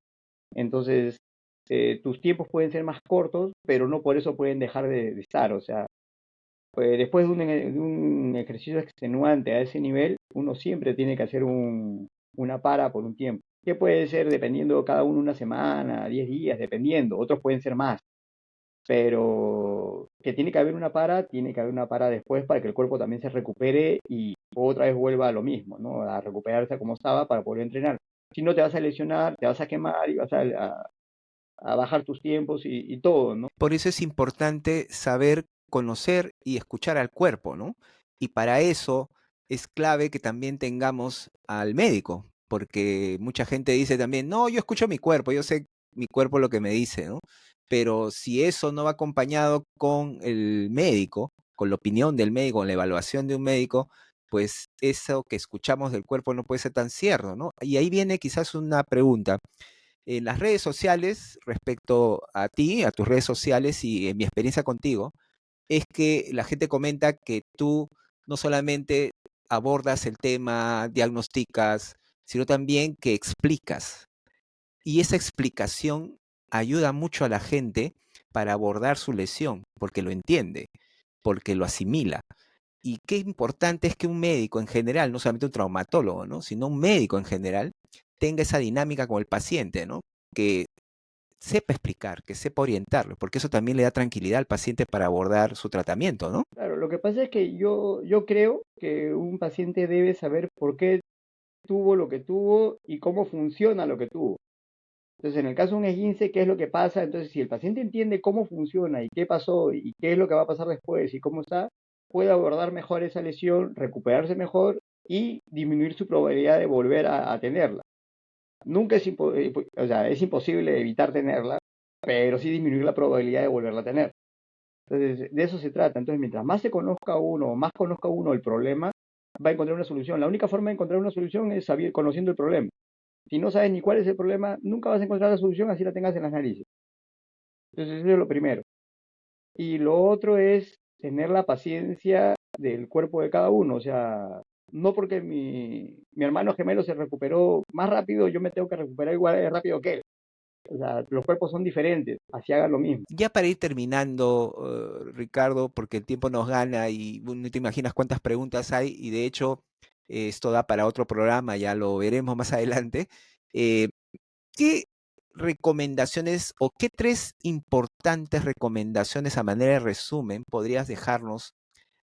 [SPEAKER 2] Entonces, tus tiempos pueden ser más cortos, pero no por eso pueden dejar de estar. O sea, pues después de un ejercicio extenuante a ese nivel, uno siempre tiene que hacer una para por un tiempo. Que puede ser dependiendo cada uno una semana, 10 días, dependiendo. Otros pueden ser más. Pero que tiene que haber una para después para que el cuerpo también se recupere y otra vez vuelva a lo mismo, ¿no? A recuperarse como estaba para poder entrenar. Si no, te vas a lesionar, te vas a quemar y vas a bajar tus tiempos y todo, ¿no?
[SPEAKER 1] Por eso es importante saber conocer y escuchar al cuerpo, ¿no? Y para eso es clave que también tengamos al médico, porque mucha gente dice también, no, yo escucho mi cuerpo, yo sé mi cuerpo lo que me dice, ¿no? Pero si eso no va acompañado con el médico, con la opinión del médico, con la evaluación de un médico, pues eso que escuchamos del cuerpo no puede ser tan cierto, ¿no? Y ahí viene quizás una pregunta en las redes sociales, respecto a ti, a tus redes sociales y en mi experiencia contigo, es que la gente comenta que tú no solamente abordas el tema, diagnosticas, sino también que explicas. Y esa explicación ayuda mucho a la gente para abordar su lesión, porque lo entiende, porque lo asimila. Y qué importante es que un médico en general, no solamente un traumatólogo, ¿no? Sino un médico en general, tenga esa dinámica con el paciente, ¿no? Que sepa explicar, que sepa orientarlo, porque eso también le da tranquilidad al paciente para abordar su tratamiento, ¿no?
[SPEAKER 2] Claro, lo que pasa es que yo creo que un paciente debe saber por qué tuvo lo que tuvo y cómo funciona lo que tuvo. Entonces, en el caso de un esguince, ¿qué es lo que pasa? Entonces, si el paciente entiende cómo funciona y qué pasó y qué es lo que va a pasar después y cómo está, puede abordar mejor esa lesión, recuperarse mejor y disminuir su probabilidad de volver a tenerla. Nunca o sea, es imposible evitar tenerla, pero sí disminuir la probabilidad de volverla a tener. Entonces, de eso se trata. Entonces, mientras más se conozca uno, o más conozca uno el problema, va a encontrar una solución. La única forma de encontrar una solución es conociendo el problema. Si no sabes ni cuál es el problema, nunca vas a encontrar la solución así la tengas en las narices. Entonces, eso es lo primero. Y lo otro es tener la paciencia del cuerpo de cada uno. O sea, no porque mi hermano gemelo se recuperó más rápido, yo me tengo que recuperar igual de rápido que él. O sea, los cuerpos son diferentes, así hagan lo mismo.
[SPEAKER 1] Ya para ir terminando, Ricardo, porque el tiempo nos gana y no te imaginas cuántas preguntas hay y de hecho esto da para otro programa, ya lo veremos más adelante. eh, ¿Qué recomendaciones o qué tres importantes recomendaciones a manera de resumen podrías dejarnos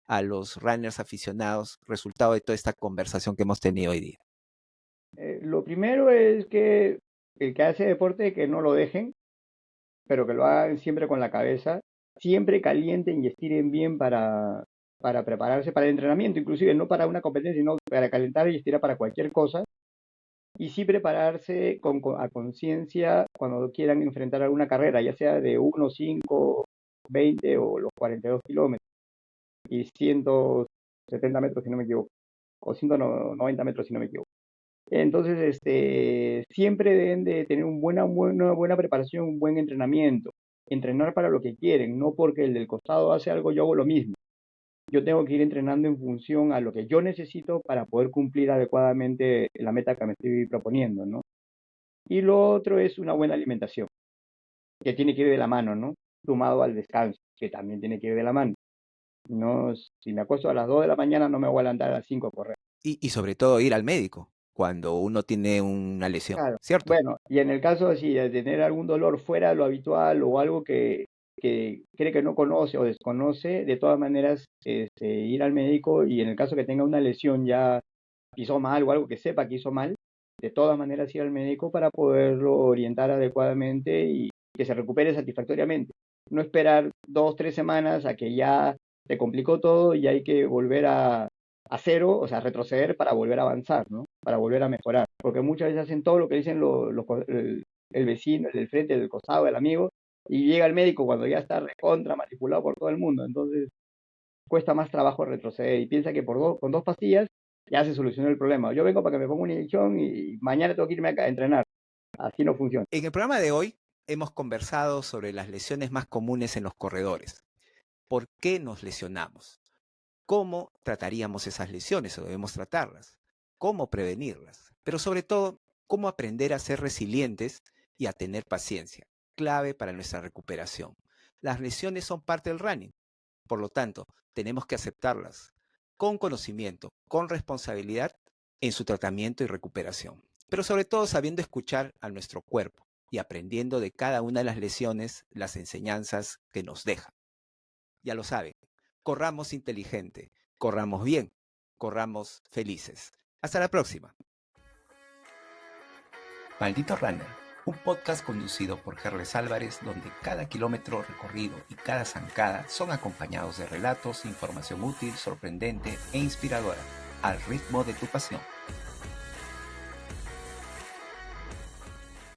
[SPEAKER 1] a los runners aficionados, resultado de toda esta conversación que hemos tenido hoy día?
[SPEAKER 2] Lo primero es que el que hace deporte, que no lo dejen, pero que lo hagan siempre con la cabeza, siempre calienten y estiren bien para prepararse para el entrenamiento, inclusive no para una competencia, sino para calentar y estirar para cualquier cosa, y sí prepararse a conciencia cuando quieran enfrentar alguna carrera, ya sea de 1, 5, 20 o los 42 kilómetros y 170 metros si no me equivoco, o 190 metros si no me equivoco. Entonces, siempre deben de tener una buena preparación, un buen entrenamiento. Entrenar para lo que quieren, no porque el del costado hace algo, yo hago lo mismo. Yo tengo que ir entrenando en función a lo que yo necesito para poder cumplir adecuadamente la meta que me estoy proponiendo, ¿no? Y lo otro es una buena alimentación, que tiene que ir de la mano, ¿no? Sumado al descanso, que también tiene que ir de la mano. No, si me acuesto a las 2 de la mañana, no me voy a levantar a las 5 a correr.
[SPEAKER 1] Y sobre todo ir al médico cuando uno tiene una lesión,
[SPEAKER 2] Claro.
[SPEAKER 1] ¿cierto?
[SPEAKER 2] Bueno, y en el caso así de tener algún dolor fuera de lo habitual o algo que cree que no conoce o desconoce, de todas maneras, ir al médico y en el caso que tenga una lesión ya hizo mal o algo que sepa que hizo mal, de todas maneras ir al médico para poderlo orientar adecuadamente y que se recupere satisfactoriamente. No esperar 2, 3 semanas a que ya se complicó todo y hay que volver a cero, o sea, retroceder para volver a avanzar, ¿no? Para volver a mejorar. Porque muchas veces hacen todo lo que dicen el vecino, el del frente, el del costado, el amigo, y llega el médico cuando ya está recontra manipulado por todo el mundo. Entonces cuesta más trabajo retroceder y piensa que con 2 pastillas ya se solucionó el problema. Yo vengo para que me ponga una inyección y mañana tengo que irme a entrenar. Así no funciona.
[SPEAKER 1] En el programa de hoy hemos conversado sobre las lesiones más comunes en los corredores. ¿Por qué nos lesionamos? ¿Cómo trataríamos esas lesiones o debemos tratarlas? ¿Cómo prevenirlas? Pero sobre todo, ¿cómo aprender a ser resilientes y a tener paciencia? Clave para nuestra recuperación. Las lesiones son parte del running. Por lo tanto, tenemos que aceptarlas con conocimiento, con responsabilidad en su tratamiento y recuperación. Pero sobre todo sabiendo escuchar a nuestro cuerpo y aprendiendo de cada una de las lesiones las enseñanzas que nos deja. Ya lo saben, corramos inteligente, corramos bien, corramos felices. Hasta la próxima. Maldito Runner, un podcast conducido por Carles Álvarez, donde cada kilómetro recorrido y cada zancada son acompañados de relatos, información útil, sorprendente e inspiradora, al ritmo de tu pasión.